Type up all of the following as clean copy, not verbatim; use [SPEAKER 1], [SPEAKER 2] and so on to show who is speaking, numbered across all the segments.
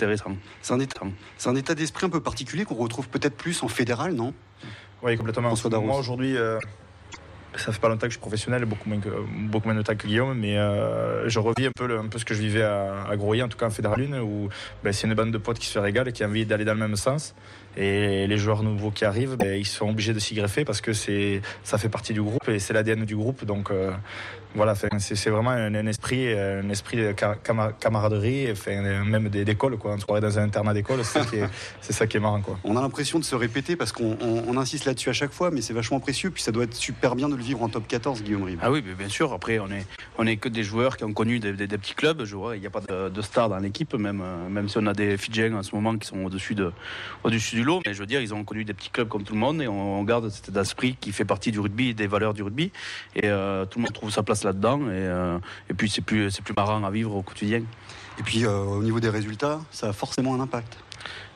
[SPEAKER 1] intéressant.
[SPEAKER 2] C'est un état d'esprit un peu particulier qu'on retrouve peut-être plus en fédéral, non ?
[SPEAKER 3] Oui, complètement. Moi, aujourd'hui, ça fait pas longtemps que je suis professionnel, beaucoup moins de temps que Guillaume, mais je revis un peu ce que je vivais à Groyer, en tout cas en Fédéral 1, où c'est une bande de potes qui se régalent et qui ont envie d'aller dans le même sens. Et les joueurs nouveaux qui arrivent, ils sont obligés de s'y greffer parce que ça fait partie du groupe et c'est l'ADN du groupe. Donc voilà, c'est vraiment un esprit de camaraderie, même d'école, quoi. On se croirait dans un internat d'école, c'est ça qui est marrant, quoi.
[SPEAKER 2] On a l'impression de se répéter parce qu'on insiste là-dessus à chaque fois, mais c'est vachement précieux. Puis ça doit être super bien de le vivre en top 14, Guillaume Ribes.
[SPEAKER 1] Ah oui, bien sûr. Après, on est que des joueurs qui ont connu des petits clubs. Je vois, il n'y a pas de stars dans l'équipe, même si on a des Fidjiens en ce moment qui sont au-dessus du lot. Mais je veux dire, ils ont connu des petits clubs comme tout le monde et on garde cet état d'esprit qui fait partie du rugby et des valeurs du rugby. Et tout le monde trouve sa place là-dedans. Et puis c'est plus marrant à vivre au quotidien.
[SPEAKER 2] Et puis au niveau des résultats, ça a forcément un impact.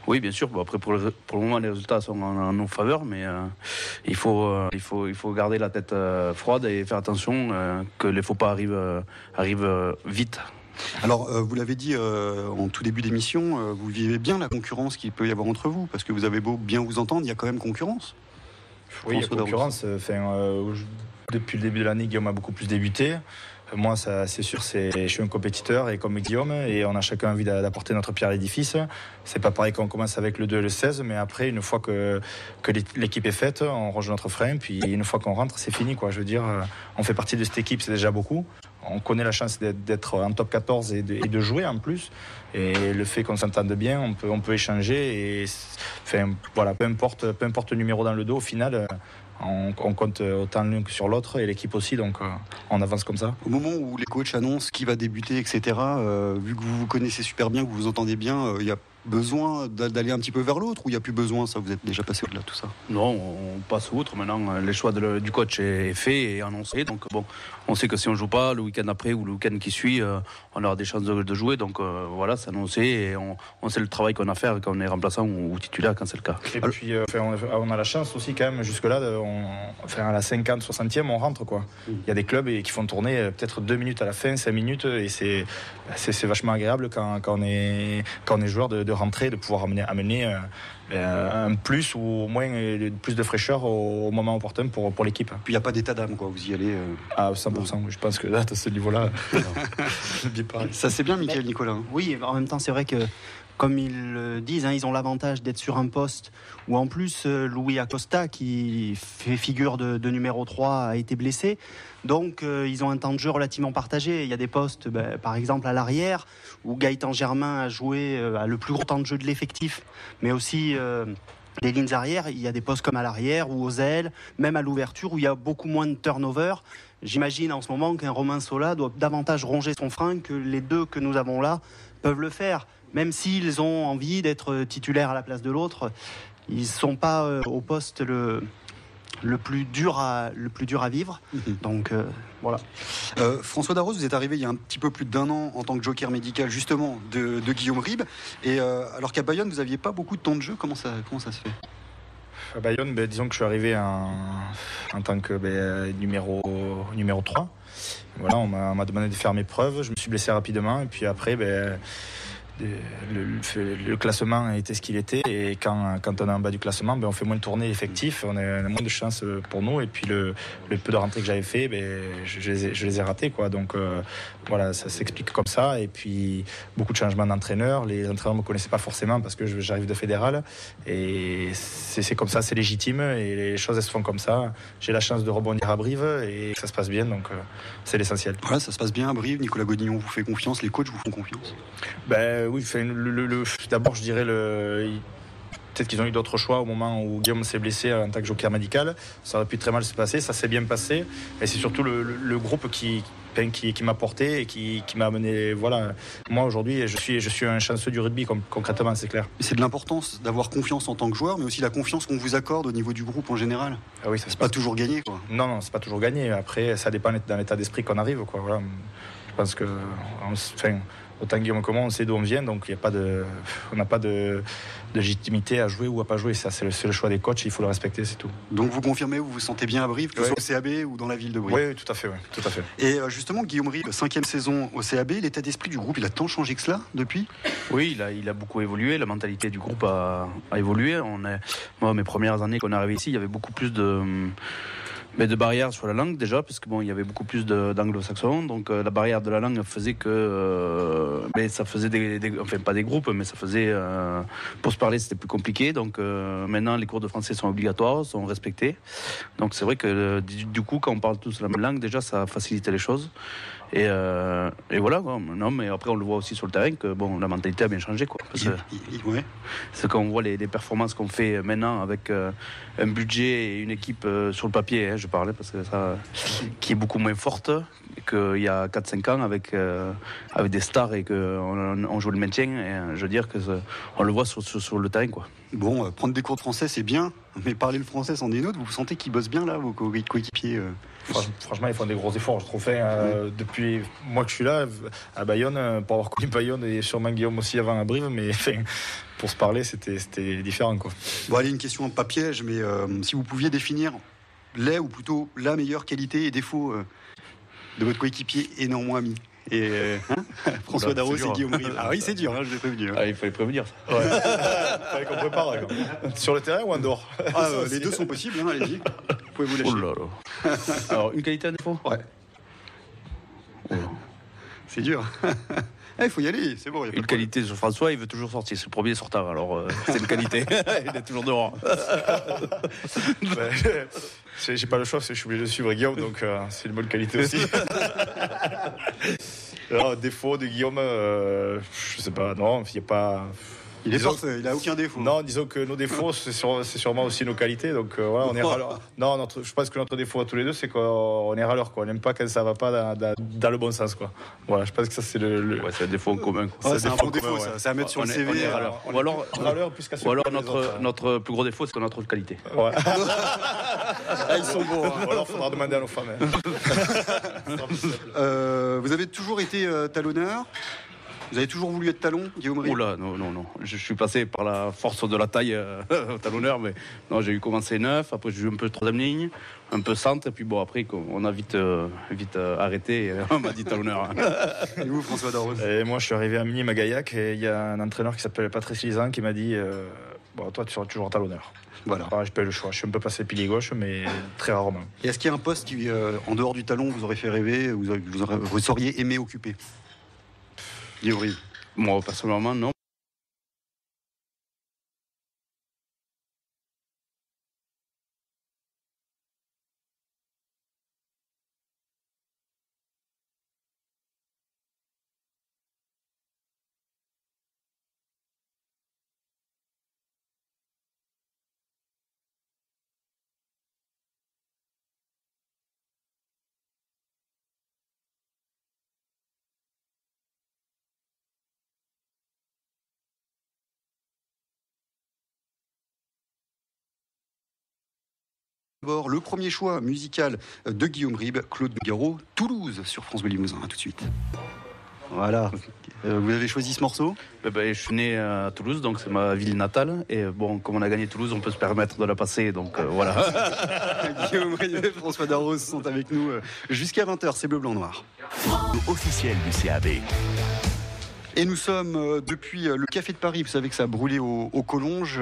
[SPEAKER 1] Oui, bien sûr. Bon, après, pour le moment, les résultats sont en nos faveurs, mais il faut garder la tête froide et faire attention que les faux pas arrivent vite.
[SPEAKER 2] Alors, vous l'avez dit en tout début d'émission, vous vivez bien la concurrence qu'il peut y avoir entre vous, parce que vous avez beau bien vous entendre, il y a quand même concurrence.
[SPEAKER 3] Oui, il y a concurrence. Depuis le début de l'année, Guillaume a beaucoup plus débuté. Moi, ça, c'est sûr, je suis un compétiteur et comme Guillaume, et on a chacun envie d'apporter notre pierre à l'édifice. C'est pas pareil quand on commence avec le 2 et le 16, mais après, une fois que l'équipe est faite, on range notre frein, puis une fois qu'on rentre, c'est fini, quoi. Je veux dire, on fait partie de cette équipe, c'est déjà beaucoup. On connaît la chance d'être en top 14 et de jouer en plus. Et le fait qu'on s'entende bien, on peut échanger. Et, voilà, peu importe le numéro dans le dos, au final, on compte autant l'un que sur l'autre et l'équipe aussi, donc on avance comme ça.
[SPEAKER 2] Au moment où les coachs annoncent qui va débuter, etc., vu que vous vous connaissez super bien, que vous vous entendez bien, il y a besoin d'aller un petit peu vers l'autre ou il n'y a plus besoin, ça vous êtes déjà passé au-delà de tout ça?
[SPEAKER 1] Non, on passe outre. Maintenant, le choix du coach est fait et annoncé. Donc bon, on sait que si on ne joue pas le week-end après ou le week-end qui suit, on aura des chances de jouer. Donc voilà, c'est annoncé et on sait le travail qu'on a à faire quand on est remplaçant ou titulaire quand c'est le cas.
[SPEAKER 3] Et puis on a la chance aussi quand même jusque-là, à la 50, 60e, on rentre, quoi. Il y a des clubs qui font tourner peut-être 2 minutes à la fin, 5 minutes et c'est vachement agréable quand on est joueur de rentrer, de pouvoir amener un plus ou au moins plus de fraîcheur au moment opportun pour l'équipe.
[SPEAKER 2] Puis il n'y a pas d'état d'âme, quoi. Vous y allez
[SPEAKER 3] à 100%. Je pense que là, à ce niveau-là,
[SPEAKER 2] ça c'est bien, Mickaël Nicolas.
[SPEAKER 4] Oui, en même temps, c'est vrai que comme ils le disent, ils ont l'avantage d'être sur un poste où en plus Louis Acosta, qui fait figure de numéro 3, a été blessé. Donc ils ont un temps de jeu relativement partagé. Il y a des postes, par exemple à l'arrière, où Gaëtan Germain a joué le plus gros temps de jeu de l'effectif, mais aussi les lignes arrière. Il y a des postes comme à l'arrière ou aux ailes, même à l'ouverture, où il y a beaucoup moins de turnover. J'imagine en ce moment qu'un Romain Sola doit davantage ronger son frein que les deux que nous avons là peuvent le faire. Même s'ils ont envie d'être titulaires à la place de l'autre, ils ne sont pas au poste le plus dur à vivre. Donc voilà.
[SPEAKER 2] François Darros, vous êtes arrivé il y a un petit peu plus d'1 an en tant que joker médical justement de Guillaume Ribes. Et alors qu'à Bayonne, vous n'aviez pas beaucoup de temps de jeu. Comment ça se fait?
[SPEAKER 3] À Bayonne, disons que je suis arrivé en tant que numéro 3. Voilà, on m'a demandé de faire mes preuves. Je me suis blessé rapidement. Et puis après, le classement était ce qu'il était et quand on est en bas du classement, on fait moins de tournées effectives, on a moins de chance pour nous et puis le peu de rentrées que j'avais fait, je les ai ratés, quoi. Donc voilà, ça s'explique comme ça. Et puis beaucoup de changements d'entraîneurs, les entraîneurs ne me connaissaient pas forcément parce que j'arrive de fédéral et c'est comme ça, c'est légitime et les choses elles se font comme ça. J'ai la chance de rebondir à Brive et ça se passe bien, donc c'est l'essentiel.
[SPEAKER 2] Voilà, ça se passe bien à Brive. Nicolas Godillon vous fait confiance, les coachs vous font confiance?
[SPEAKER 3] Oui, d'abord je dirais peut-être qu'ils ont eu d'autres choix au moment où Guillaume s'est blessé en tant que joker médical. Ça aurait pu très mal se passer, ça s'est bien passé. Et c'est surtout le groupe qui m'a porté et qui m'a amené. Voilà. Moi aujourd'hui, je suis un chanceux du rugby, concrètement, c'est clair.
[SPEAKER 2] C'est de l'importance d'avoir confiance en tant que joueur, mais aussi la confiance qu'on vous accorde au niveau du groupe en général.
[SPEAKER 3] Ah oui,
[SPEAKER 2] c'est pas toujours gagné, quoi.
[SPEAKER 3] Non, c'est pas toujours gagné. Après, ça dépend dans l'état d'esprit qu'on arrive, quoi. Voilà. Je pense que autant Guillaume que moi, on sait d'où on vient, donc on n'a pas de légitimité à jouer ou à pas jouer. Ça, c'est le choix des coachs, il faut le respecter, c'est tout.
[SPEAKER 2] Donc vous confirmez, vous vous sentez bien à Brive, que ce soit au CAB ou dans la ville de Brive?
[SPEAKER 3] Oui, tout à fait.
[SPEAKER 2] Et justement, Guillaume Ribe, 5e saison au CAB, l'état d'esprit du groupe, il a tant changé que cela depuis?
[SPEAKER 1] Oui, il a beaucoup évolué, la mentalité du groupe a évolué. Moi, mes premières années qu'on est arrivé ici, il y avait beaucoup plus de barrières sur la langue déjà, parce que il y avait beaucoup plus d'anglo-saxons, donc la barrière de la langue faisait que ça faisait enfin pas des groupes, mais ça faisait pour se parler c'était plus compliqué. Donc maintenant les cours de français sont obligatoires, sont respectés. Donc c'est vrai que du coup quand on parle tous la même langue, déjà ça facilitait les choses. Et voilà quoi. Non, mais après on le voit aussi sur le terrain que la mentalité a bien changé quoi. Parce que c'est quand on voit les performances qu'on fait maintenant avec un budget et une équipe sur le papier, je parlais parce que ça qui est beaucoup moins forte qu'il y a 4-5 ans avec des stars et qu'on joue le maintien. Et je veux dire que on le voit sur le terrain quoi.
[SPEAKER 2] Bon, prendre des cours de français c'est bien, mais parler le français c'en est une autre. Vous sentez qu'ils bossent bien là, vos coéquipiers?
[SPEAKER 3] Franchement, ils font des gros efforts, je trouve. Depuis moi que je suis là, à Bayonne, pour avoir connu Bayonne et sûrement Guillaume aussi avant à Brive, mais pour se parler, c'était différent, quoi.
[SPEAKER 2] Bon, allez, une question pas piège, mais si vous pouviez définir ou plutôt la meilleure qualité et défaut de votre coéquipier et néanmoins ami. Et François Darros et Guillaume Rive. Ah oui, c'est dur, je l'ai prévenu.
[SPEAKER 1] Il fallait prévenir ça.
[SPEAKER 3] Ouais. Fallait qu'on prépare. Sur le terrain ou en dehors?
[SPEAKER 2] Les deux sont possibles, allez-y. Vous pouvez vous lâcher.
[SPEAKER 1] Oh là là. Alors, une qualité à défaut?
[SPEAKER 2] Ouais. Oh. C'est dur. Il faut y aller, c'est bon.
[SPEAKER 1] Une qualité sur François, il veut toujours sortir. C'est le premier sortant, alors c'est une qualité. Il est toujours dehors.
[SPEAKER 3] J'ai pas le choix, parce que je suis obligé de suivre Guillaume, donc c'est une bonne qualité aussi. Alors, défaut de Guillaume, je sais pas, non, il n'y a pas.
[SPEAKER 2] Il est parfait, il n'a aucun défaut.
[SPEAKER 3] Non, disons que nos défauts, c'est sûrement aussi nos qualités. Donc voilà, on est râleur. Non, je pense que notre défaut à tous les deux, c'est qu'on est râleur. On n'aime pas quand ça ne va pas dans le bon sens. Quoi. Voilà, je pense que ça, c'est
[SPEAKER 1] c'est un défaut en commun. Quoi.
[SPEAKER 2] C'est un bon défaut, ça. C'est à mettre sur le CV.
[SPEAKER 1] On est râleur. Ou alors notre plus gros défaut, c'est notre qualité.
[SPEAKER 3] Ouais.
[SPEAKER 2] Ils sont beaux.
[SPEAKER 3] Ou alors, il faudra demander à nos femmes.
[SPEAKER 2] Vous avez toujours été talonneur? Vous avez toujours voulu être talon, Guillaume Rive?
[SPEAKER 1] Oula, non. Je suis passé par la force de la taille au talonneur, mais non, j'ai eu commencé 9, après j'ai eu un peu 3e ligne, un peu centre, et puis après on a vite arrêté, et on m'a dit talonneur.
[SPEAKER 2] Et vous, François Darros?
[SPEAKER 3] Et moi, je suis arrivé à Mini à Gaillac, et il y a un entraîneur qui s'appelle Patrice Lisan qui m'a dit toi, tu seras toujours talonneur. Voilà. Alors, j'ai pas eu le choix. Je suis un peu passé pilier gauche, mais très rarement.
[SPEAKER 2] Et est-ce qu'il y a un poste qui, en dehors du talon, vous aurait fait rêver, vous seriez aimé occuper? Guillaume Rive?
[SPEAKER 1] Moi, personnellement, non.
[SPEAKER 2] D'abord, le premier choix musical de Guillaume Ribe, Claude Nougaro, Toulouse sur France Bleu Limousin. À tout de suite. Voilà. Vous avez choisi ce morceau?
[SPEAKER 1] Je suis né à Toulouse, donc c'est ma ville natale. Et comme on a gagné Toulouse, on peut se permettre de la passer. Donc voilà.
[SPEAKER 2] Guillaume Ribe et François Darros sont avec nous jusqu'à 20h. C'est Bleu, Blanc, Noir.
[SPEAKER 5] Officiel du CAB.
[SPEAKER 2] Et nous sommes depuis le Café de Paris. Vous savez que ça a brûlé aux Collonges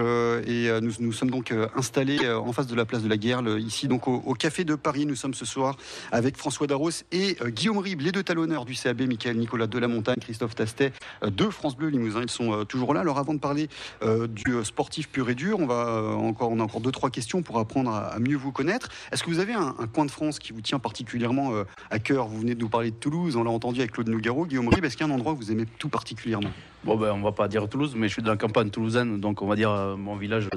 [SPEAKER 2] et nous sommes donc installés en face de la place de la Guerre, ici donc au Café de Paris. Nous sommes ce soir avec François Darros et Guillaume Ribe, les deux talonneurs du CAB, Michael Nicolas Delamontagne, Christophe Tastet de France Bleu Limousin. Ils sont toujours là. Alors avant de parler du sportif pur et dur, on a encore 2-3 questions pour apprendre à mieux vous connaître. Est-ce que vous avez un coin de France qui vous tient particulièrement à cœur? Vous venez de nous parler de Toulouse, on l'a entendu avec Claude Nougaro. Guillaume Ribe, est-ce qu'il y a un endroit que vous aimez tout particulièrement?
[SPEAKER 1] On va pas dire Toulouse, mais je suis de la campagne toulousaine, donc on va dire mon village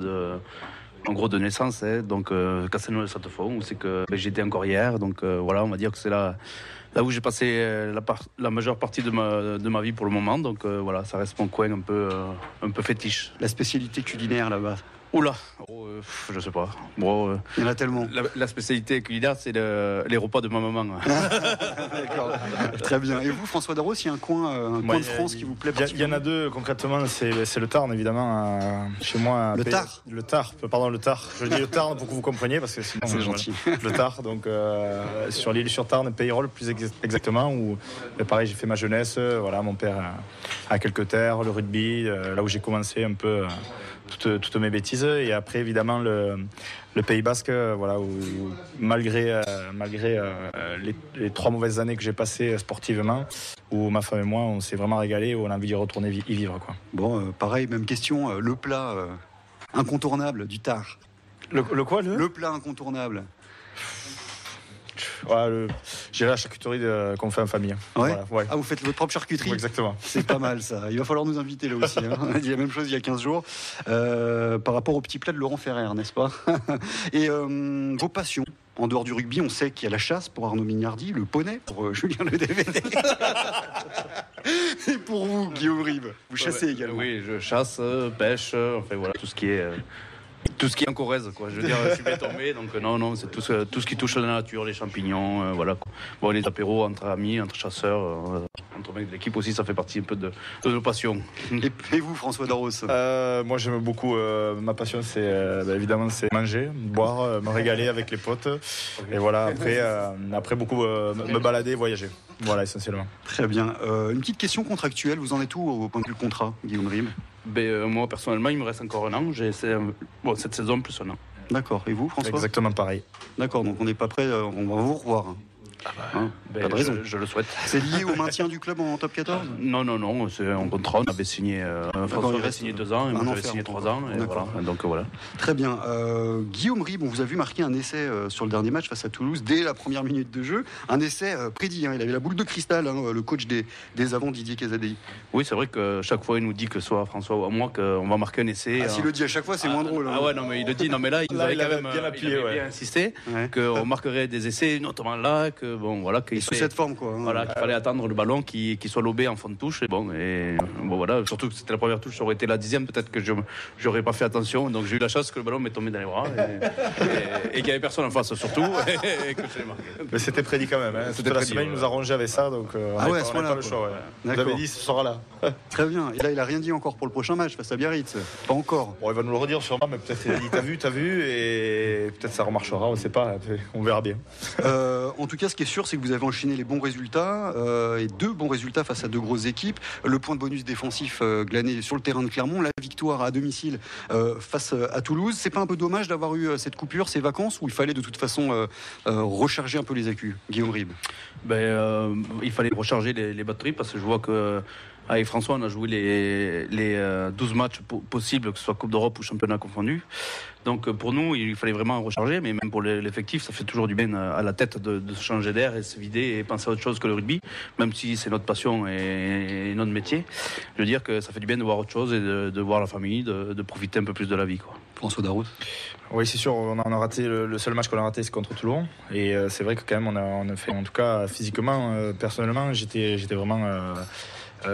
[SPEAKER 1] en gros de naissance, donc Castelnau-le-Châteaufond, où c'est que j'étais encore hier, donc voilà, on va dire que c'est là où j'ai passé la majeure partie de ma vie pour le moment, donc voilà, ça reste mon coin un peu fétiche.
[SPEAKER 2] La spécialité culinaire là-bas?
[SPEAKER 1] Oula, je sais pas. Bon,
[SPEAKER 2] il y en a tellement.
[SPEAKER 1] La spécialité culinaire, c'est les repas de ma maman.
[SPEAKER 2] D'accord, très bien. Et vous, François Darros, il y a un coin de France qui vous plaît particulièrement?
[SPEAKER 3] Il y en a deux concrètement, c'est le Tarn évidemment, chez moi.
[SPEAKER 2] Le Tarn.
[SPEAKER 3] Le Tarn, pardon, le Tarn. Je dis le Tarn pour que vous compreniez parce que sinon
[SPEAKER 2] c'est gentil.
[SPEAKER 3] Le Tarn, donc sur l'île sur Tarn, Payroll plus exactement, où pareil j'ai fait ma jeunesse. Voilà, mon père a quelques terres, le rugby, là où j'ai commencé un peu toutes mes bêtises. Et après évidemment le Pays Basque, voilà, où malgré les 3 mauvaises années que j'ai passées sportivement, où ma femme et moi on s'est vraiment régalé, où on a envie d'y retourner y vivre, quoi.
[SPEAKER 2] Bon, pareil, même question, le plat incontournable du Tarn.
[SPEAKER 3] Le quoi
[SPEAKER 2] Le plat incontournable.
[SPEAKER 3] J'irai à la charcuterie qu'on fait en famille.
[SPEAKER 2] Ouais.
[SPEAKER 3] Voilà, ouais.
[SPEAKER 2] Ah, vous faites votre propre charcuterie?
[SPEAKER 3] Oui, exactement.
[SPEAKER 2] C'est pas mal ça. Il va falloir nous inviter là aussi. Hein. On a dit la même chose il y a 15 jours par rapport au petit plat de Laurent Ferrer, n'est-ce pas? Et vos passions en dehors du rugby, on sait qu'il y a la chasse pour Arnaud Mignardi, le poney pour Julien Le DVD. Et pour vous, Guillaume Ribe, vous chassez également?
[SPEAKER 1] Oui, je chasse, pêche, enfin voilà, tout ce qui est en Corrèze, quoi. Je veux dire, je suis bétombé, donc non, c'est tout ce qui touche à la nature, les champignons, voilà. Bon, les apéros entre amis, entre chasseurs, entre mecs de l'équipe aussi, ça fait partie un peu de nos passions.
[SPEAKER 2] Et vous, François Darros?
[SPEAKER 3] Moi, j'aime beaucoup. Ma passion, c'est évidemment c'est manger, boire, me régaler avec les potes. Et voilà. Après beaucoup me balader, voyager. Voilà, essentiellement.
[SPEAKER 2] Très bien. Une petite question contractuelle. Vous en êtes où au point de vue contrat, Guillaume Ribe?
[SPEAKER 1] Moi, personnellement, il me reste encore un an. Cette saison, plus un an.
[SPEAKER 2] D'accord. Et vous, François?
[SPEAKER 3] Exactement pareil.
[SPEAKER 2] D'accord. Donc, on n'est pas prêt. On va vous revoir. Pas de raison.
[SPEAKER 1] Je le souhaite.
[SPEAKER 2] C'est lié au maintien du club en top 14?
[SPEAKER 1] Non, c'est un contrat. On avait signé, François avait signé 2 ans et moi j'avais signé 3 ans. Et voilà. Donc voilà.
[SPEAKER 2] Très bien. Guillaume Ribe, on vous a vu marquer un essai sur le dernier match face à Toulouse dès la première minute de jeu. Un essai prédit. Il avait la boule de cristal, le coach des avants, Didier Casadei.
[SPEAKER 1] Oui, c'est vrai que chaque fois il nous dit que soit François ou moi qu'on va marquer un essai.
[SPEAKER 2] S'il le dit à chaque fois, c'est moins drôle.
[SPEAKER 1] Ah ouais, non, mais il le dit. Non, mais là, il nous avait quand même bien appuyé, bien insisté qu'on marquerait des essais, notamment là, que bon, voilà,
[SPEAKER 2] sous cette forme, quoi.
[SPEAKER 1] Voilà, qu'il fallait attendre le ballon qui soit lobé en fond de touche. Et bon, voilà, surtout que c'était la première touche, ça aurait été la 10e, peut-être que j'aurais pas fait attention. Donc j'ai eu la chance que le ballon m'est tombé dans les bras et qu'il n'y avait personne en face, surtout, et que je l'ai marqué.
[SPEAKER 3] Mais c'était prédit quand même. C'était la semaine, il nous a rangé avec ça, donc on n'a pas le choix. Vous avez dit, ce sera là.
[SPEAKER 2] Très bien. Et là, il a rien dit encore pour le prochain match face à Biarritz. Pas encore.
[SPEAKER 3] Bon, il va nous le redire sûrement, mais peut-être il a dit t'as vu, et peut-être ça remarchera, on ne sait pas, on verra bien.
[SPEAKER 2] En tout cas, ce qui est sûr, c'est que vous avez enchaîné les bons résultats et 2 bons résultats face à 2 grosses équipes. Le point de bonus défensif glané sur le terrain de Clermont, la victoire à domicile face à Toulouse. C'est pas un peu dommage d'avoir eu cette coupure, ces vacances, où il fallait de toute façon recharger un peu les accus, Guillaume Ribe?
[SPEAKER 1] Il fallait recharger les batteries parce que je vois que avec François, on a joué les 12 matchs possibles, que ce soit Coupe d'Europe ou championnat confondu. Donc pour nous, il fallait vraiment recharger, mais même pour l'effectif, ça fait toujours du bien à la tête de se changer d'air et se vider et penser à autre chose que le rugby, même si c'est notre passion et notre métier. Je veux dire que ça fait du bien de voir autre chose et de voir la famille, de profiter un peu plus de la vie, quoi.
[SPEAKER 2] François Darros?
[SPEAKER 3] Oui, c'est sûr, on a raté le seul match qu'on a raté, c'est contre Toulon. Et c'est vrai que quand même, on a fait, en tout cas physiquement, personnellement, j'étais vraiment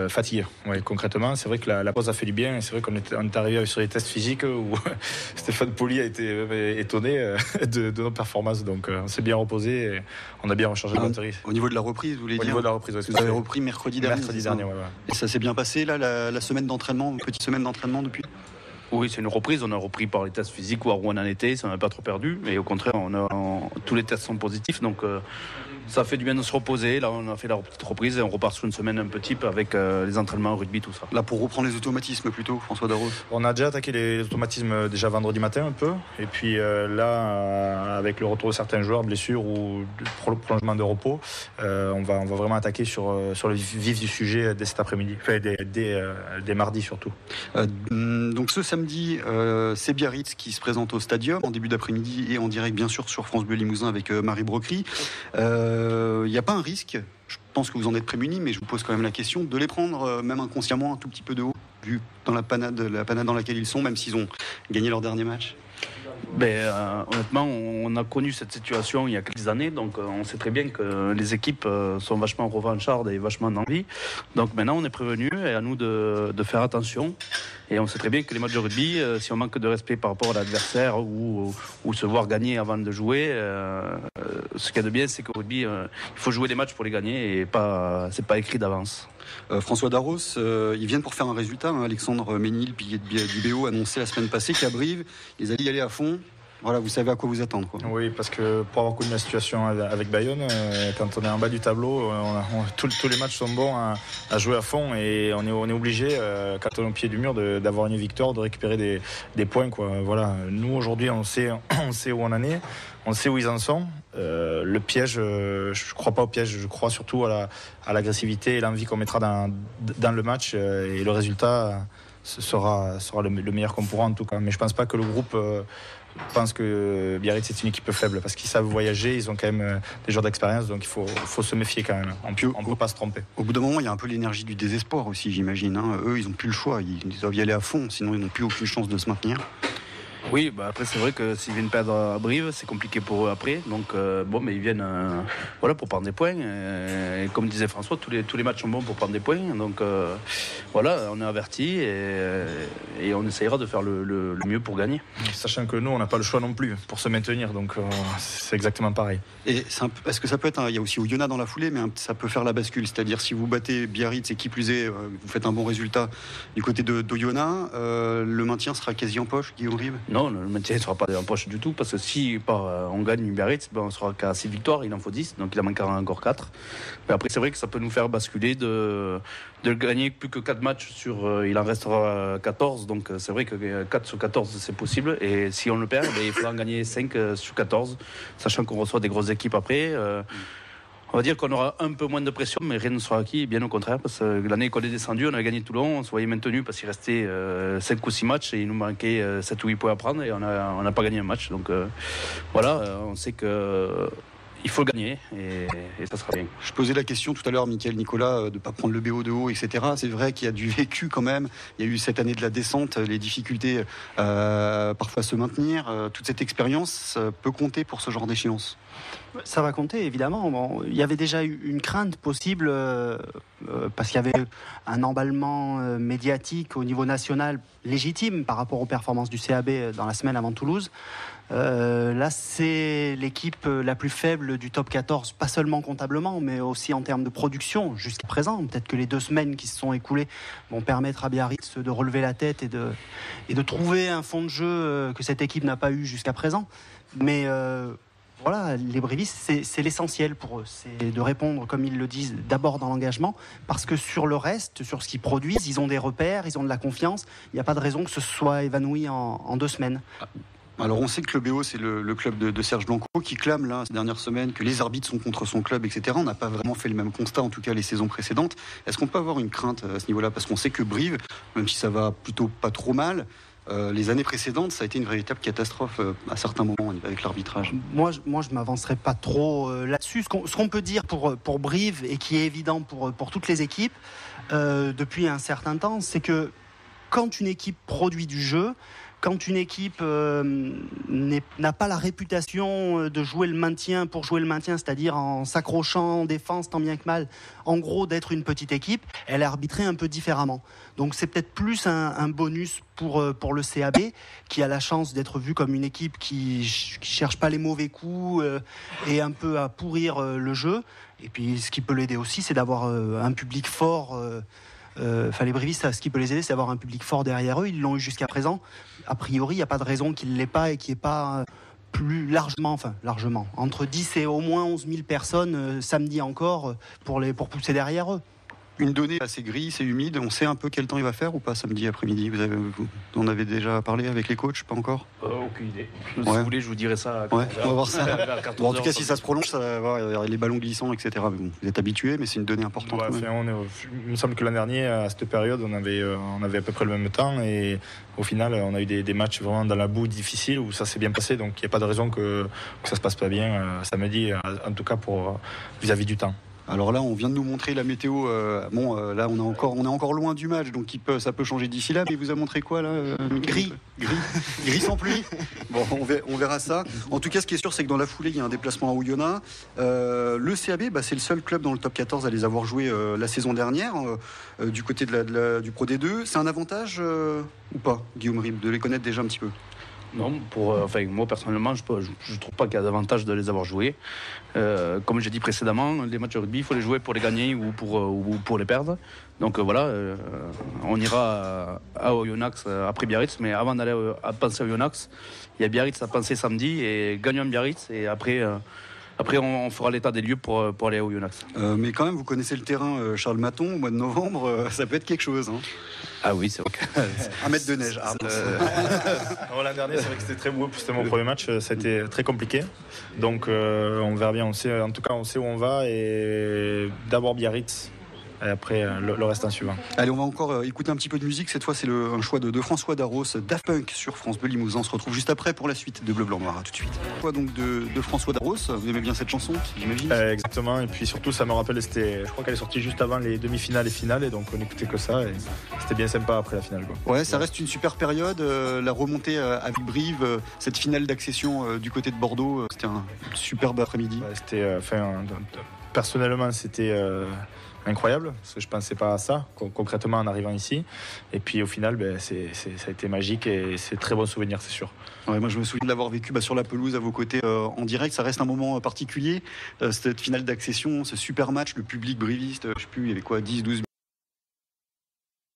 [SPEAKER 3] fatigué. Ouais, concrètement, c'est vrai que la pause a fait du bien. Et c'est vrai qu'on est arrivé sur les tests physiques où Stéphane Poli a été étonné de nos performances. Donc on s'est bien reposé et on a bien rechargé la batterie.
[SPEAKER 2] Au niveau de la reprise, vous voulez dire?
[SPEAKER 3] Au niveau de la reprise,
[SPEAKER 2] vous avez repris mercredi dernier.
[SPEAKER 3] Ouais.
[SPEAKER 2] Et ça s'est bien passé là, la semaine d'entraînement, une petite semaine d'entraînement depuis?
[SPEAKER 1] Oui, c'est une reprise. On a repris par les tests physiques, voir où on en était. Ça n'a pas trop perdu. Et au contraire, tous les tests sont positifs. Donc ça fait du bien de se reposer. Là, on a fait la petite reprise et on repart sur une semaine un peu type avec les entraînements, rugby, tout ça.
[SPEAKER 2] Là, pour reprendre les automatismes plutôt, François Darros?
[SPEAKER 3] On a déjà attaqué les automatismes déjà vendredi matin un peu. Et puis là, avec le retour de certains joueurs, blessures ou prolongement de repos, on va vraiment attaquer sur le vif du sujet dès cet après-midi. Enfin, dès mardi surtout.
[SPEAKER 2] Donc ce samedi, c'est Biarritz qui se présente au Stadium en début d'après-midi et en direct bien sûr sur France Bleu Limousin avec Marie Brocry. Il n'y a pas un risque, je pense que vous en êtes prémunis, mais je vous pose quand même la question, de les prendre même inconsciemment un tout petit peu de haut, vu dans la panade dans laquelle ils sont, même s'ils ont gagné leur dernier match?
[SPEAKER 1] Honnêtement, on a connu cette situation il y a quelques années, donc on sait très bien que les équipes sont vachement revanchardes et vachement en envie. Donc maintenant, on est prévenus et à nous de faire attention Et on sait très bien que les matchs de rugby, si on manque de respect par rapport à l'adversaire ou se voir gagner avant de jouer, ce qu'il y a de bien, c'est qu'au rugby, il faut jouer les matchs pour les gagner et c'est pas écrit d'avance.
[SPEAKER 2] François Darros, ils viennent pour faire un résultat. Alexandre Ménil, pilier du BO, annonçait la semaine passée qu'à Brive, ils allaient y aller à fond. Voilà, vous savez à quoi vous attendre, quoi.
[SPEAKER 3] Oui, parce que pour avoir connu la situation avec Bayonne, quand on est en bas du tableau, tous les matchs sont bons à jouer à fond et on est obligé, quand on est au pied du mur, d'avoir une victoire, de récupérer des points, quoi. Voilà. Nous, aujourd'hui, on sait où on en est, on sait où ils en sont. Le piège, je ne crois pas au piège, je crois surtout à l'agressivité et l'envie qu'on mettra dans le match et le résultat sera le meilleur qu'on pourra en tout cas. Mais je ne pense pas que le groupe... pense que Biarritz c'est une équipe faible parce qu'ils savent voyager, ils ont quand même des joueurs d'expérience, donc il faut se méfier quand même. On ne peut pas se tromper.
[SPEAKER 2] Au bout d'un moment, il y a un peu l'énergie du désespoir aussi, j'imagine. Eux, ils n'ont plus le choix, ils doivent y aller à fond, sinon ils n'ont plus aucune chance de se maintenir.
[SPEAKER 1] Oui, après c'est vrai que s'ils viennent perdre à Brive, c'est compliqué pour eux après. Donc mais ils viennent pour prendre des points. Et comme disait François, tous les matchs sont bons pour prendre des points. Donc on est avertis et on essaiera de faire le mieux pour gagner.
[SPEAKER 3] Sachant que nous, on n'a pas le choix non plus pour se maintenir. Donc c'est exactement pareil.
[SPEAKER 2] Et est-ce que ça peut être il y a aussi Oyonnax dans la foulée, mais ça peut faire la bascule. C'est-à-dire si vous battez Biarritz et qui plus est, vous faites un bon résultat du côté d'Oyonnax, le maintien sera quasi en poche, Guillaume Rive?
[SPEAKER 1] Non, le maintien ne sera pas en poche du tout, parce que si on gagne Biarritz, on sera qu'à 6 victoires, il en faut 10, donc il en manquera encore 4. Mais après, c'est vrai que ça peut nous faire basculer de gagner plus que 4 matchs il en restera 14, donc c'est vrai que 4 sur 14 c'est possible, et si on le perd, il faudra en gagner 5 sur 14, sachant qu'on reçoit des grosses équipes après. On va dire qu'on aura un peu moins de pression, mais rien ne sera acquis, bien au contraire, parce que l'année qu'on est descendu, on a gagné Toulon, on se voyait maintenu parce qu'il restait 5 ou 6 matchs et il nous manquait 7 ou 8 points à prendre et on n'a pas gagné un match. Donc on sait que il faut gagner et ça sera bien.
[SPEAKER 2] Je posais la question tout à l'heure, Mickaël Nicolas, de ne pas prendre le BO de haut, etc. C'est vrai qu'il y a du vécu quand même. Il y a eu cette année de la descente, les difficultés parfois à se maintenir. Toute cette expérience peut compter pour ce genre d'échéance.
[SPEAKER 4] Ça va compter, évidemment. Bon, il y avait déjà eu une crainte possible parce qu'il y avait un emballement médiatique au niveau national légitime par rapport aux performances du CAB dans la semaine avant Toulouse. Là, c'est l'équipe la plus faible du top 14, pas seulement comptablement, mais aussi en termes de production jusqu'à présent. Peut-être que les 2 semaines qui se sont écoulées vont permettre à Biarritz de relever la tête et de trouver un fond de jeu que cette équipe n'a pas eu jusqu'à présent. Mais les brivistes, c'est l'essentiel pour eux. C'est de répondre, comme ils le disent, d'abord dans l'engagement, parce que sur le reste, sur ce qu'ils produisent, ils ont des repères, ils ont de la confiance. Il n'y a pas de raison que ce soit évanoui en 2 semaines.
[SPEAKER 2] Alors on sait que le BO c'est le club de Serge Blanco qui clame là ces dernières semaines que les arbitres sont contre son club, etc. On n'a pas vraiment fait le même constat, en tout cas les saisons précédentes. Est-ce qu'on peut avoir une crainte à ce niveau-là? Parce qu'on sait que Brive, même si ça va plutôt pas trop mal, les années précédentes, ça a été une véritable catastrophe à certains moments avec l'arbitrage.
[SPEAKER 4] Moi, je m'avancerai pas trop là-dessus. Ce qu'on peut dire pour Brive et qui est évident pour toutes les équipes depuis un certain temps, c'est que quand une équipe produit du jeu, quand une équipe n'a pas la réputation de jouer le maintien pour jouer le maintien, c'est-à-dire en s'accrochant en défense tant bien que mal, en gros d'être une petite équipe, elle est arbitrée un peu différemment. Donc c'est peut-être plus un bonus pour le CAB, qui a la chance d'être vu comme une équipe qui cherche pas les mauvais coups et un peu à pourrir le jeu. Et puis ce qui peut l'aider aussi, c'est d'avoir un public fort. Les brivistes, ce qui peut les aider, c'est d'avoir un public fort derrière eux. Ils l'ont eu jusqu'à présent. A priori, il n'y a pas de raison qu'il ne l'ait pas et qu'il n'y ait pas plus largement, entre 10 et au moins 11 000 personnes samedi encore pour pousser derrière eux.
[SPEAKER 2] Une donnée assez grise, c'est humide. On sait un peu quel temps il va faire ou pas samedi après-midi? Vous en avez déjà parlé avec les coachs? Pas encore?
[SPEAKER 1] Aucune idée. Si vous voulez, je vous dirai ça.
[SPEAKER 2] On va voir ça. En tout cas, si ça se prolonge, ça va avoir les ballons glissants, etc. Vous êtes habitués, mais c'est une donnée importante.
[SPEAKER 3] Il me semble que l'an dernier, à cette période, on avait à peu près le même temps. Et au final, on a eu des matchs vraiment dans la boue difficiles où ça s'est bien passé. Donc il n'y a pas de raison que ça se passe pas bien samedi, en tout cas vis-à-vis du temps.
[SPEAKER 2] Alors là, on vient de nous montrer la météo. Là, on est encore loin du match, donc ça peut changer d'ici là. Mais il vous a montré quoi là
[SPEAKER 4] Gris
[SPEAKER 2] sans pluie. Bon, on verra ça. En tout cas, ce qui est sûr, c'est que dans la foulée, il y a un déplacement à Oyonnax. Le CAB, c'est le seul club dans le top 14 à les avoir joués la saison dernière, du côté du Pro D2. C'est un avantage ou pas, Guillaume Ribes, de les connaître déjà un petit peu?
[SPEAKER 1] Non, moi personnellement, je ne trouve pas qu'il y a d'avantage de les avoir joués. Comme j'ai dit précédemment, les matchs de rugby, il faut les jouer pour les gagner ou pour les perdre. Donc on ira à Oyonnax après Biarritz, mais avant d'aller à penser à Oyonnax, il y a Biarritz à penser samedi et gagnons Biarritz et après on fera l'état des lieux pour aller à Oyonnax.
[SPEAKER 2] Mais quand même, vous connaissez le terrain, Charles Maton, au mois de novembre, ça peut être quelque chose. Hein.
[SPEAKER 1] Ah oui, c'est vrai.
[SPEAKER 2] 1 mètre de neige.
[SPEAKER 3] L'an dernier, c'est vrai que c'était très beau. C'était mon premier match. Ça a été très compliqué. Donc, on verra bien. On sait où on va. Et d'abord Biarritz. Et après, le reste en suivant.
[SPEAKER 2] Allez, on va encore écouter un petit peu de musique. Cette fois, c'est un choix de François Darros, Daft Punk sur France Bleu Limousin. On se retrouve juste après pour la suite de Bleu, Blanc, Noir. À tout de suite. Choix donc de François Darros. Vous aimez bien cette chanson, j'imagine?
[SPEAKER 3] Exactement. Et puis surtout, ça me rappelle, je crois qu'elle est sortie juste avant les demi-finales et finales. Et donc, on n'écoutait que ça. Et c'était bien sympa après la finale. Quoi.
[SPEAKER 2] Ouais, ça reste une super période. La remontée à Brive, cette finale d'accession du côté de Bordeaux, c'était un superbe après-midi.
[SPEAKER 3] Ouais, personnellement, c'était incroyable, parce que je ne pensais pas à ça concrètement en arrivant ici. Et puis au final, ça a été magique et c'est très bon souvenir, c'est sûr.
[SPEAKER 2] Ouais, moi je me souviens de l'avoir vécu sur la pelouse à vos côtés en direct. Ça reste un moment particulier, cette finale d'accession, ce super match, le public briviste, je sais plus, il y avait quoi, 10-12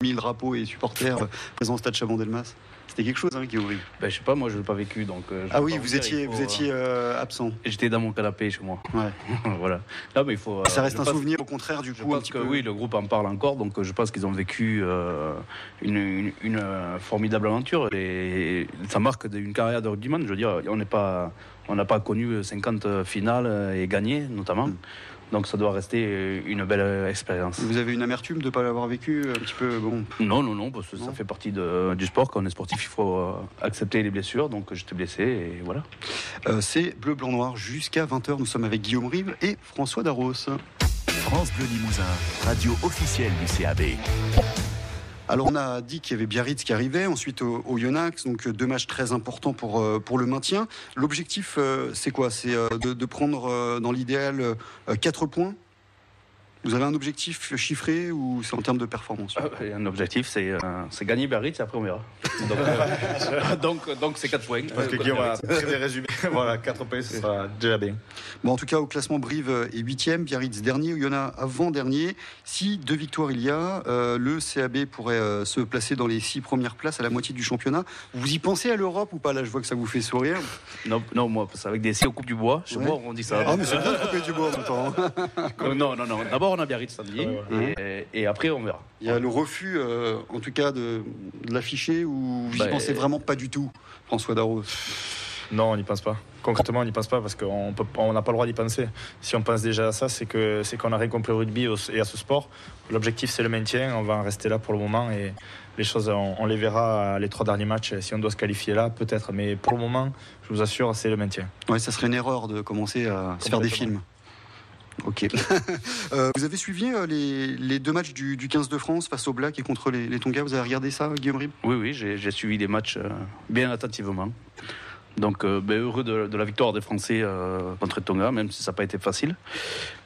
[SPEAKER 2] 000 drapeaux et supporters présents au stade Chaban-Delmas. C'était quelque chose, Guillaume Ribes.
[SPEAKER 1] Je sais pas, moi je ne l'ai pas vécu. Donc,
[SPEAKER 2] vous étiez absent.
[SPEAKER 1] Et j'étais dans mon canapé chez moi.
[SPEAKER 2] Ouais.
[SPEAKER 1] Voilà. Non, mais il faut,
[SPEAKER 2] ça reste un souvenir, au contraire, du coup.
[SPEAKER 1] Je pense que oui, le groupe en parle encore, donc je pense qu'ils ont vécu une formidable aventure. Et ça marque une carrière de rugbyman. Je veux dire, on n'a pas connu 50 finales et gagné, notamment. Donc ça doit rester une belle expérience.
[SPEAKER 2] Vous avez une amertume de ne pas l'avoir vécu un petit peu
[SPEAKER 1] Non, parce que ça fait partie du sport. Quand on est sportif, il faut accepter les blessures. Donc j'étais blessé et voilà.
[SPEAKER 2] C'est Bleu, Blanc, Noir jusqu'à 20h. Nous sommes avec Guillaume Ribes et François Darros.
[SPEAKER 5] France Bleu Limousin, radio officielle du CAB.
[SPEAKER 2] Alors on a dit qu'il y avait Biarritz qui arrivait, ensuite Oyonnax, donc 2 matchs très importants pour le maintien. L'objectif, c'est quoi? C'est de prendre dans l'idéal 4 points. Vous avez un objectif chiffré ou c'est en termes de performance?
[SPEAKER 1] Un objectif, c'est gagner Biarritz et après on verra. Donc c'est 4 points.
[SPEAKER 3] Parce que Guillaume a très bien résumé. Voilà, 4 points, ce sera déjà bien.
[SPEAKER 2] Bon, en tout cas, au classement, Brive est 8e, Biarritz dernier, Oyonnax avant-dernier. Si 2 victoires il y a, le CAB pourrait se placer dans les 6 premières places à la moitié du championnat. Vous y pensez à l'Europe ou pas? Là, je vois que ça vous fait sourire.
[SPEAKER 1] Non, moi, c'est avec des C au Coupe du Bois. Chez moi, on dit ça.
[SPEAKER 2] Ah, mais c'est bien de couper du bois en même temps.
[SPEAKER 1] Non. D'abord, on a Biarritz samedi et après, on verra.
[SPEAKER 2] Il y a le refus, en tout cas, de l'afficher ou vous n'y pensez vraiment pas du tout, François Darros?
[SPEAKER 3] Non, on n'y pense pas. Concrètement, on n'y pense pas parce qu'on n'a pas le droit d'y penser. Si on pense déjà à ça, c'est qu'on n'a rien compris au rugby et à ce sport. L'objectif, c'est le maintien. On va en rester là pour le moment et les choses, on les verra les 3 derniers matchs. Si on doit se qualifier là, peut-être. Mais pour le moment, je vous assure, c'est le maintien.
[SPEAKER 2] Ouais, ça serait une erreur de commencer à se faire des films. Ok. Vous avez suivi les 2 matchs du 15 de France face aux Blacks et contre les Tonga? Vous avez regardé ça, Guillaume Ribes?
[SPEAKER 1] Oui, j'ai suivi les matchs bien attentivement. Donc heureux de la victoire des Français contre les Tonga, même si ça n'a pas été facile.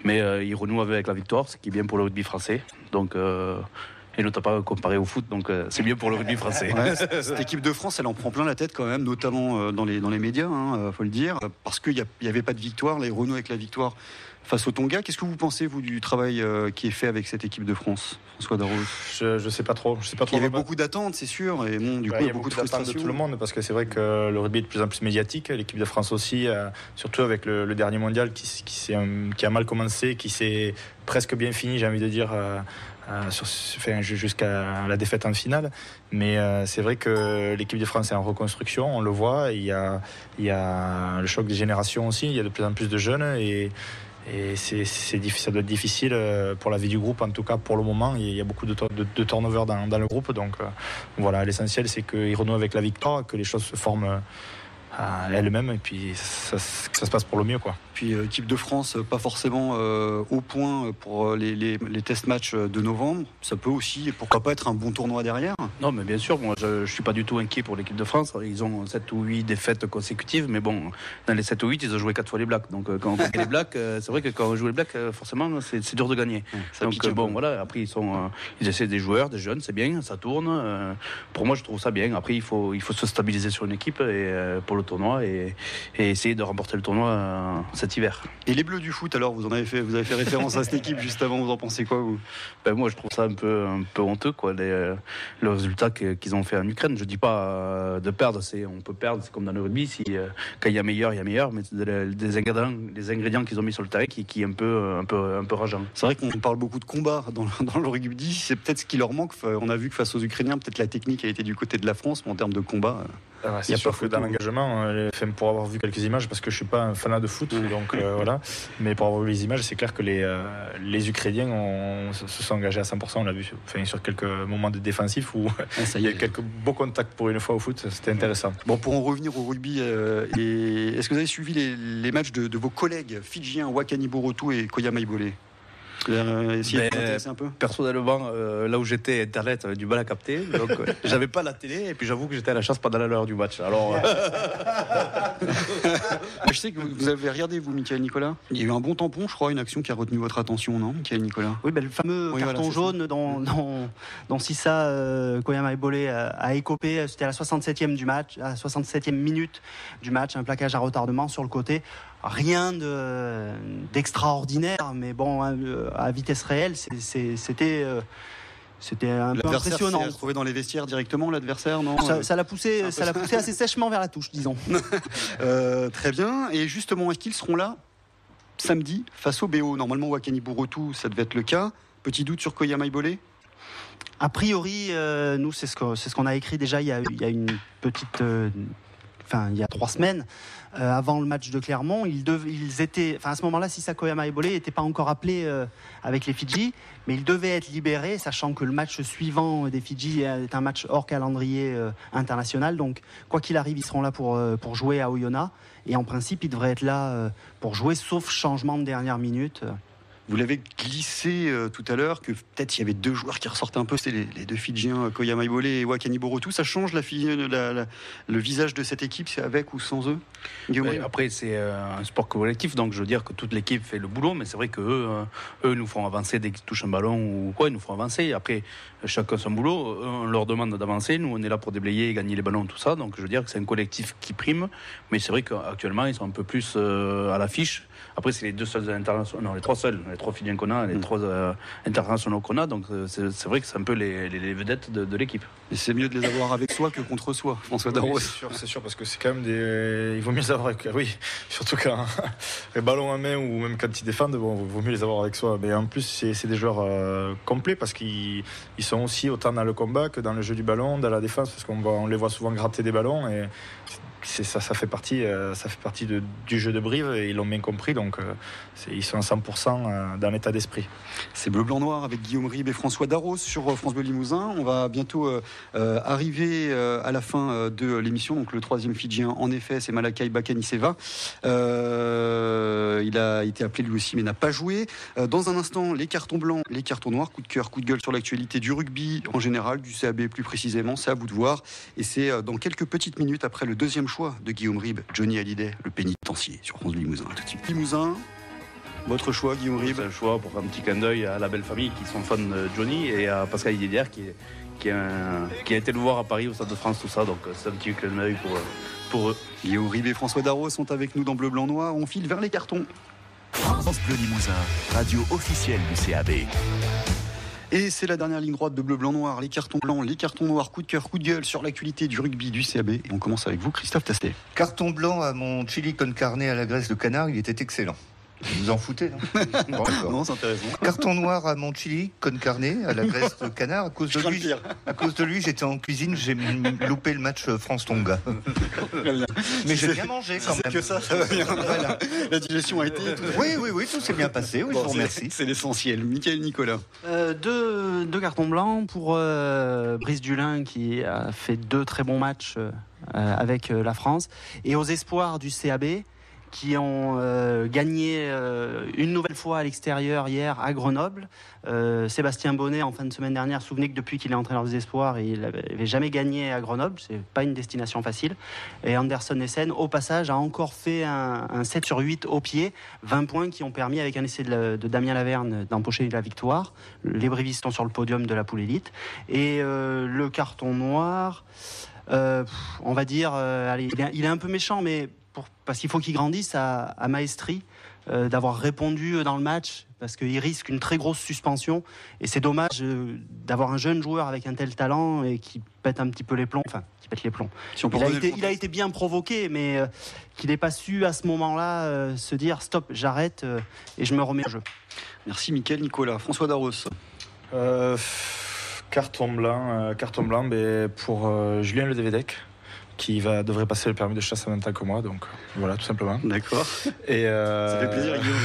[SPEAKER 1] Mais ils renouent avec la victoire, ce qui est bien pour le rugby français. Donc, et notamment comparé au foot, donc c'est bien pour le rugby français.
[SPEAKER 2] Ouais, cette équipe de France, elle en prend plein la tête quand même, notamment dans les médias, faut le dire, parce qu'il n'y avait pas de victoire, les renouent avec la victoire face aux Tonga. Qu'est-ce que vous pensez, vous, du travail qui est fait avec cette équipe de France, François Darros?
[SPEAKER 3] Je sais pas trop.
[SPEAKER 2] Il y avait beaucoup d'attentes, c'est sûr, et bon, du coup, il y a beaucoup de frustration
[SPEAKER 3] de tout le monde, parce que c'est vrai que le rugby est de plus en plus médiatique, l'équipe de France aussi, surtout avec le dernier mondial qui a mal commencé, qui s'est presque bien fini, j'ai envie de dire, jusqu'à la défaite en finale. Mais c'est vrai que l'équipe de France est en reconstruction, on le voit. Il y a le choc des générations aussi, il y a de plus en plus de jeunes et ça doit être difficile pour la vie du groupe, en tout cas pour le moment. Il y a beaucoup de turnover dans le groupe, donc voilà, l'essentiel c'est qu'ils renouent avec la victoire, que les choses se forment elle-même, et puis que ça se passe pour le mieux, quoi.
[SPEAKER 2] Puis équipe de France, pas forcément au point pour les test matchs de novembre. Ça peut aussi, pourquoi pas, être un bon tournoi derrière.
[SPEAKER 1] Non, mais bien sûr, moi je suis pas du tout inquiet pour l'équipe de France. Ils ont 7 ou 8 défaites consécutives, mais bon, dans les 7 ou 8, ils ont joué 4 fois les Blacks. Donc quand on gagne les Blacks, c'est vrai que quand on joue les Blacks, forcément, c'est dur de gagner. Donc bon, voilà, après ils essaient des joueurs, des jeunes, c'est bien, ça tourne. Pour moi, je trouve ça bien. Après, il faut se stabiliser sur une équipe pour le tournoi et essayer de remporter le tournoi cet hiver.
[SPEAKER 2] Et les Bleus du foot, alors, vous avez fait référence à cette équipe juste avant, vous en pensez quoi, vous?
[SPEAKER 1] Moi, je trouve ça un peu honteux, quoi, le résultat qu'ils ont fait en Ukraine. Je dis pas de perdre, on peut perdre, c'est comme dans le rugby, quand il y a meilleur, mais c'est des ingrédients qu'ils ont mis sur le terrain qui est un peu rageant.
[SPEAKER 2] C'est vrai qu'on parle beaucoup de combat dans le rugby, c'est peut-être ce qui leur manque. On a vu que face aux Ukrainiens, peut-être la technique a été du côté de la France, mais en termes de combat...
[SPEAKER 3] c'est sûr que dans l'engagement, pour avoir vu quelques images, parce que je suis pas un fanat de foot, donc voilà, mais pour avoir vu les images, c'est clair que les Ukrainiens se sont engagés à 100%, on l'a vu sur quelques moments de défensifs où il y a quelques beaux contacts pour une fois au foot, c'était intéressant.
[SPEAKER 2] Bon, pour en revenir au rugby, est-ce que vous avez suivi les matchs de vos collègues fidjiens Wakani Borotu et Koya Maibole? Essayer de m'intéresser un peu.
[SPEAKER 1] Personnellement, là où j'étais, Internet avait du mal à capter, donc j'avais pas la télé, et puis j'avoue que j'étais à la chasse pendant l'heure du match. Alors,
[SPEAKER 2] je sais que vous avez regardé, vous, Michael Nicolas. Il y a eu un bon tampon, je crois, une action qui a retenu votre attention, non, Michael Nicolas?
[SPEAKER 4] Oui, le fameux carton jaune dont Sissa Koya Maibole a écopé. C'était à la 67e du match, à la 67e minute du match, un plaquage à retardement sur le côté. Rien d'extraordinaire, mais bon, à vitesse réelle, c'était un peu impressionnant.
[SPEAKER 2] L'adversaire s'est retrouvé dans les vestiaires directement, l'adversaire, non?
[SPEAKER 4] Ça l'a poussé assez sèchement vers la touche, disons.
[SPEAKER 2] Très bien. Et justement, est-ce qu'ils seront là samedi face au BO? Normalement, Wakani Borotu, ça devait être le cas. Petit doute sur Koya Maibole?
[SPEAKER 4] A priori, nous, c'est ce qu'on a écrit déjà il y a une petite... il y a 3 semaines, avant le match de Clermont, ils étaient, à ce moment-là, Sissa Koya Maibole n'était pas encore appelé avec les Fidji, mais ils devaient être libérés, sachant que le match suivant des Fidji est un match hors calendrier international. Donc, quoi qu'il arrive, ils seront là pour jouer à Oyonnax. Et en principe, ils devraient être là pour jouer, sauf changement de dernière minute.
[SPEAKER 2] Vous l'avez glissé tout à l'heure, que peut-être il y avait 2 joueurs qui ressortaient un peu, c'est les 2 Fidjiens, Koya Maibole et Wakani Borotu. Ça change le visage de cette équipe, c'est avec ou sans eux?
[SPEAKER 1] Après, c'est un sport collectif, donc je veux dire que toute l'équipe fait le boulot, mais c'est vrai qu'eux nous font avancer dès qu'ils touchent un ballon ou quoi, ils nous font avancer. Après, chacun son boulot, on leur demande d'avancer, nous on est là pour déblayer et gagner les ballons, tout ça, donc je veux dire que c'est un collectif qui prime, mais c'est vrai qu'actuellement ils sont un peu plus à l'affiche. Après, c'est les 2 seuls internationaux, non, les 3 seuls, les 3 Fidjiens qu'on a, les 3 internationaux qu'on a, donc c'est vrai que c'est un peu les vedettes de l'équipe.
[SPEAKER 2] Et c'est mieux de les avoir avec soi que contre soi, François Darros.
[SPEAKER 3] C'est sûr, parce que c'est quand même il vaut mieux les avoir avec... Oui, surtout quand les ballons en main ou même quand ils défendent, il vaut mieux les avoir avec soi. Mais en plus, c'est des joueurs complets parce qu'ils sont aussi autant dans le combat que dans le jeu du ballon, dans la défense, parce qu'on les voit souvent gratter des ballons et... Ça fait partie du jeu de Brive et ils l'ont bien compris, donc ils sont à 100% dans l'état d'esprit.
[SPEAKER 2] C'est Bleu Blanc Noir avec Guillaume Ribes et François Darros sur France Bleu Limousin. On va bientôt arriver à la fin de l'émission. Donc le 3e Fidjien, en effet, c'est Malakai Bakaniseva. Il a été appelé lui aussi mais n'a pas joué. Dans un instant, les cartons blancs, les cartons noirs, coup de cœur, coup de gueule sur l'actualité du rugby en général, du CAB plus précisément, c'est à vous de voir. Et c'est dans quelques petites minutes après le 2e choix de Guillaume Ribes, Johnny Hallyday, le pénitencier sur France Limousin. Tout de suite. Limousin, votre choix, Guillaume Ribes?
[SPEAKER 1] C'est un choix pour un petit clin d'œil à la belle famille qui sont fans de Johnny et à Pascal Hallyday qui a été le voir à Paris au Stade de France, tout ça, donc c'est un petit clin d'œil pour eux.
[SPEAKER 2] Guillaume Ribes et François Darros sont avec nous dans Bleu Blanc Noir. On file vers les cartons.
[SPEAKER 5] France Bleu Limousin, radio officielle du CAB.
[SPEAKER 2] Et c'est la dernière ligne droite de Bleu Blanc Noir, les cartons blancs, les cartons noirs, coup de cœur, coup de gueule sur l'actualité du rugby du CAB. Et on commence avec vous, Christophe Tastet.
[SPEAKER 6] Carton blanc à mon chili con carne à la graisse de canard, il était excellent. Vous en foutez, non?
[SPEAKER 2] Bon, non, c'est intéressant.
[SPEAKER 6] Carton noir à mon chili con carne à la graisse de canard. À cause de lui, j'étais en cuisine, j'ai loupé le match France-Tonga. Mais j'ai bien mangé quand même.
[SPEAKER 2] Que ça va bien. Voilà. La digestion a été...
[SPEAKER 6] Oui, tout s'est bien passé. Oui, je vous remercie.
[SPEAKER 2] C'est l'essentiel. Michael Nicolas.
[SPEAKER 4] 2 cartons blancs pour Brice Dulin qui a fait 2 très bons matchs avec la France. Et aux espoirs du CAB, qui ont gagné une nouvelle fois à l'extérieur hier à Grenoble. Sébastien Bonnet, en fin de semaine dernière, souvenez que depuis qu'il est entraîneur des espoirs, il n'avait jamais gagné à Grenoble. C'est pas une destination facile. Et Anderson Essen, au passage, a encore fait un 7 sur 8 au pied, 20 points qui ont permis, avec un essai de Damien Laverne, d'empocher la victoire. Les Brévistes sont sur le podium de la poule élite. Et le carton noir, on va dire, allez, il est un peu méchant, mais parce qu'il faut qu'il grandisse à Maestri, d'avoir répondu dans le match, parce qu'il risque une très grosse suspension. Et c'est dommage d'avoir un jeune joueur avec un tel talent et qui pète un petit peu les plombs. Enfin, qui pète les plombs. Si il a été bien provoqué, mais qu'il n'ait pas su à ce moment-là se dire stop, j'arrête et je me remets au jeu.
[SPEAKER 2] Merci Mickaël. Nicolas. François Darros.
[SPEAKER 3] Carton blanc mais pour Julien Ledevedec, qui devrait passer le permis de chasse en même temps que moi, donc voilà, tout simplement.
[SPEAKER 2] D'accord.
[SPEAKER 3] Et
[SPEAKER 2] ça fait plaisir, Guillaume.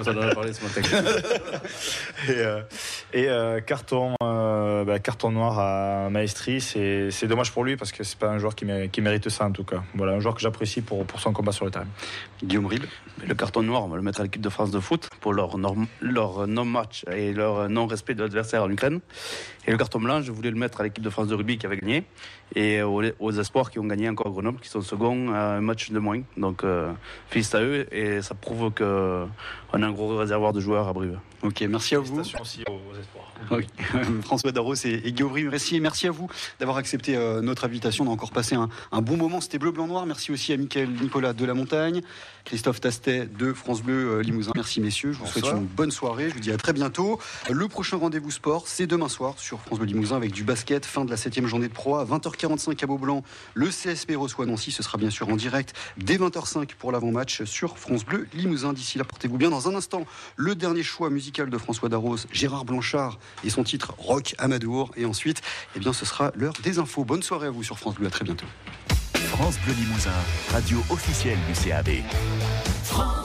[SPEAKER 1] Ça en a parlé ce matin.
[SPEAKER 3] Carton noir à Maestri, c'est dommage pour lui parce que c'est pas un joueur qui mérite ça en tout cas. Voilà, un joueur que j'apprécie pour son combat sur le terrain.
[SPEAKER 2] Guillaume Ribes.
[SPEAKER 1] Le carton noir, on va le mettre à l'équipe de France de foot pour leur non-match et leur non-respect de l'adversaire en Ukraine. Et le carton blanc, je voulais le mettre à l'équipe de France de rugby qui avait gagné et aux espoirs qui ont gagné encore à Grenoble, qui sont seconds à un match de moins. Donc, félicitations à eux et ça prouve qu'on a un gros réservoir de joueurs à Brive.
[SPEAKER 2] Ok, merci à vous.
[SPEAKER 3] Félicitations aussi aux espoirs.
[SPEAKER 2] Oui. François Darros et Guillaume Ribes, merci à vous d'avoir accepté notre invitation. On a encore passé un bon moment. C'était Bleu, Blanc, Noir. Merci aussi à Mickaël Nicolas de La Montagne, Christophe Tastet de France Bleu Limousin. Merci messieurs, je vous souhaite une bonne soirée. Je vous dis à très bientôt. Le prochain rendez-vous sport, c'est demain soir sur France Bleu Limousin avec du basket. Fin de la 7e journée de Pro A. 20h45 à Beaublanc. Le CSP reçoit Nancy. Ce sera bien sûr en direct dès 20h05 pour l'avant-match sur France Bleu Limousin. D'ici là, portez-vous bien. Dans un instant, le dernier choix musical de François Darros, Gérard Blanchard et son titre Rock Amadour. Et ensuite, ce sera l'heure des infos. Bonne soirée à vous sur France Bleu. À très bientôt.
[SPEAKER 5] France Bleu Limousin, radio officielle du CAB. France